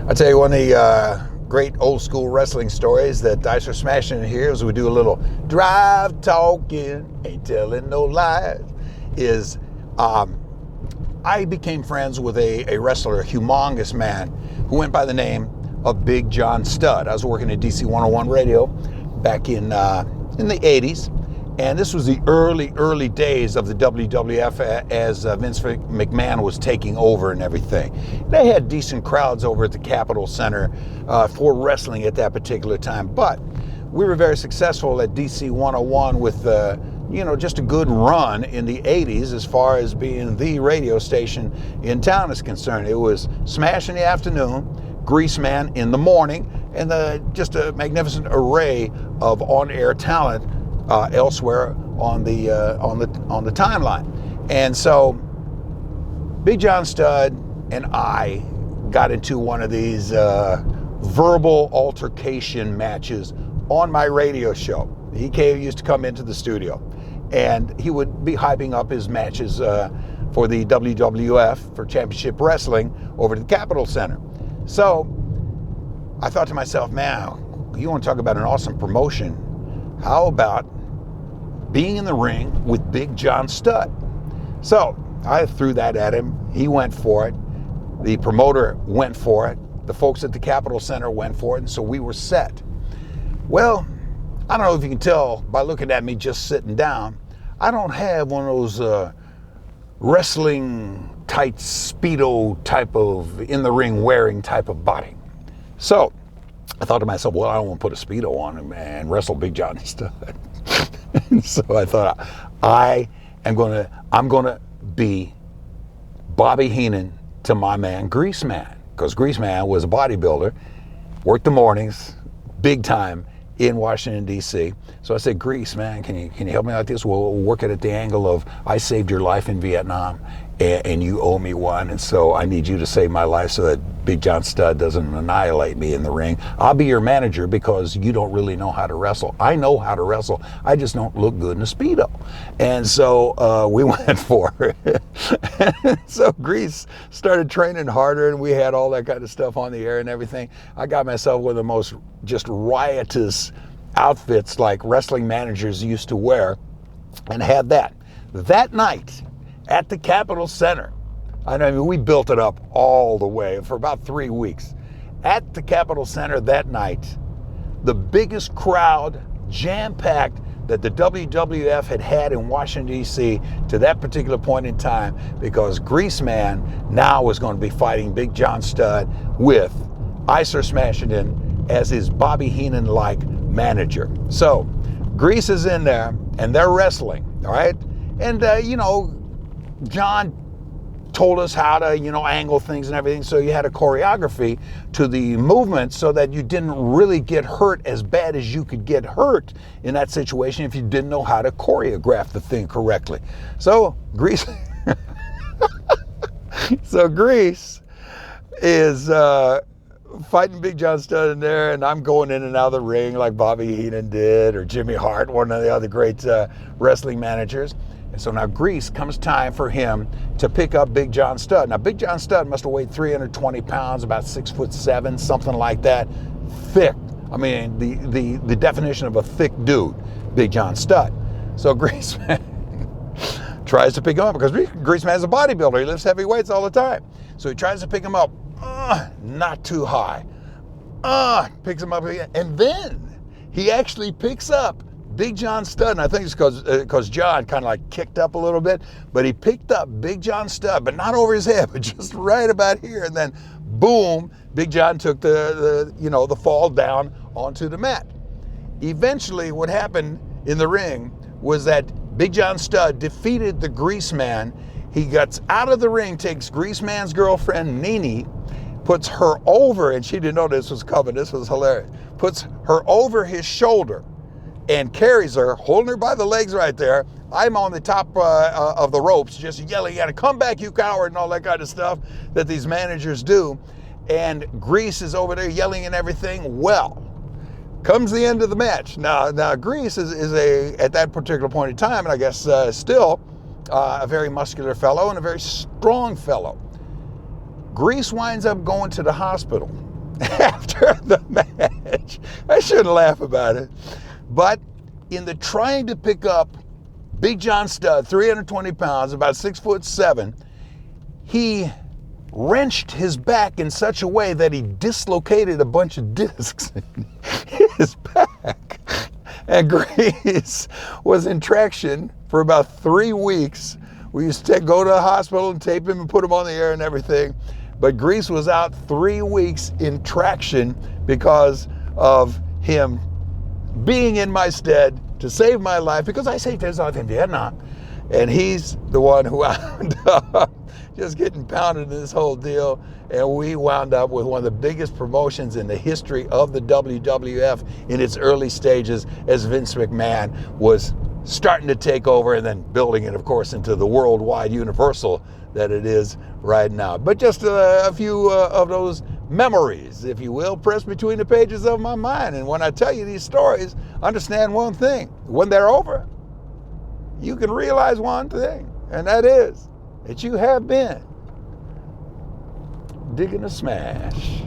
I'll tell you one of the great old school wrestling stories that Dice are smashing in here as we do a little drive talking, ain't telling no lies, is I became friends with a wrestler, a humongous man, who went by the name of Big John Studd. I was working at DC 101 Radio back in the 80s. And this was the early days of the WWF as Vince McMahon was taking over and everything. They had decent crowds over at the Capitol Center for wrestling at that particular time. But we were very successful at DC 101 with, just a good run in the 80s as far as being the radio station in town is concerned. It was SMASH in the afternoon, Greaseman in the morning, and just a magnificent array of on-air talent elsewhere on the timeline. And so Big John Studd and I got into one of these verbal altercation matches on my radio show. He used to come into the studio and he would be hyping up his matches for the WWF, for Championship Wrestling, over to the Capitol Center. So I thought to myself, man, you want to talk about an awesome promotion? How about being in the ring with Big John Studd? So I threw that at him. He went for it. The promoter went for it. The folks at the Capitol Center went for it. And so we were set. Well, I don't know if you can tell by looking at me just sitting down, I don't have one of those wrestling tight Speedo type of in the ring wearing type of body. So I thought to myself, well, I don't want to put a Speedo on him and wrestle Big John Studd. And so I thought, I'm gonna be Bobby Heenan to my man Greaseman, because Greaseman was a bodybuilder, worked the mornings, big time in Washington D.C. So I said, Grease, man, can you help me out with this? We'll work it at the angle of I saved your life in Vietnam, and you owe me one, and so I need you to save my life so that Big John Studd doesn't annihilate me in the ring. I'll be your manager because you don't really know how to wrestle. I know how to wrestle. I just don't look good in a Speedo. And so we went for it. So Grease started training harder, and we had all that kind of stuff on the air and everything. I got myself one of the most just riotous outfits like wrestling managers used to wear, and had that. That night at the Capitol Center, I mean, we built it up all the way for about 3 weeks. At the Capitol Center that night, the biggest crowd, jam-packed, that the WWF had in Washington, D.C. to that particular point in time, because Greaseman now was going to be fighting Big John Studd with Icer smashing in as his Bobby Heenan-like manager. So Grease is in there, and they're wrestling, all right? And, John told us how to, angle things and everything. So you had a choreography to the movement so that you didn't really get hurt as bad as you could get hurt in that situation if you didn't know how to choreograph the thing correctly. So Grease, Grease is fighting Big John Studd in there, and I'm going in and out of the ring like Bobby Heenan did, or Jimmy Hart, one of the other great wrestling managers. And so now Grease, comes time for him to pick up Big John Studd. Now Big John Studd must have weighed 320 pounds, about 6'7", something like that. Thick. I mean, the definition of a thick dude, Big John Studd. So Greaseman tries to pick him up, because Greaseman's a bodybuilder. He lifts heavy weights all the time. So he tries to pick him up. Not too high. Picks him up again. And then he actually picks up Big John Studd, and I think it's because John kind of like kicked up a little bit, but he picked up Big John Studd, but not over his head, but just right about here, and then boom, Big John took the fall down onto the mat. Eventually, what happened in the ring was that Big John Studd defeated the Greaseman. He gets out of the ring, takes Greaseman's girlfriend Nene, puts her over, and she didn't know this was coming. This was hilarious. Puts her over his shoulder and carries her, holding her by the legs right there. I'm on the top of the ropes, just yelling at her, "Come back, you coward," and all that kind of stuff that these managers do. And Grease is over there yelling and everything. Well, comes the end of the match. Now Grease is at that particular point in time, and I guess still a very muscular fellow and a very strong fellow. Grease winds up going to the hospital. after the match. I shouldn't laugh about it. But in the trying to pick up Big John Studd, 320 pounds, about 6'7", he wrenched his back in such a way that he dislocated a bunch of discs in his back. And Grease was in traction for about 3 weeks. We used to go to the hospital and tape him and put him on the air and everything. But Grease was out 3 weeks in traction because of him being in my stead to save my life, because I saved his life in Vietnam. And he's the one who wound up just getting pounded in this whole deal. And we wound up with one of the biggest promotions in the history of the WWF in its early stages, as Vince McMahon was starting to take over and then building it, of course, into the worldwide universal that it is right now. But just a few of those memories, if you will, pressed between the pages of my mind. And when I tell you these stories, understand one thing. When they're over, you can realize one thing, and that is that you have been digging a smash.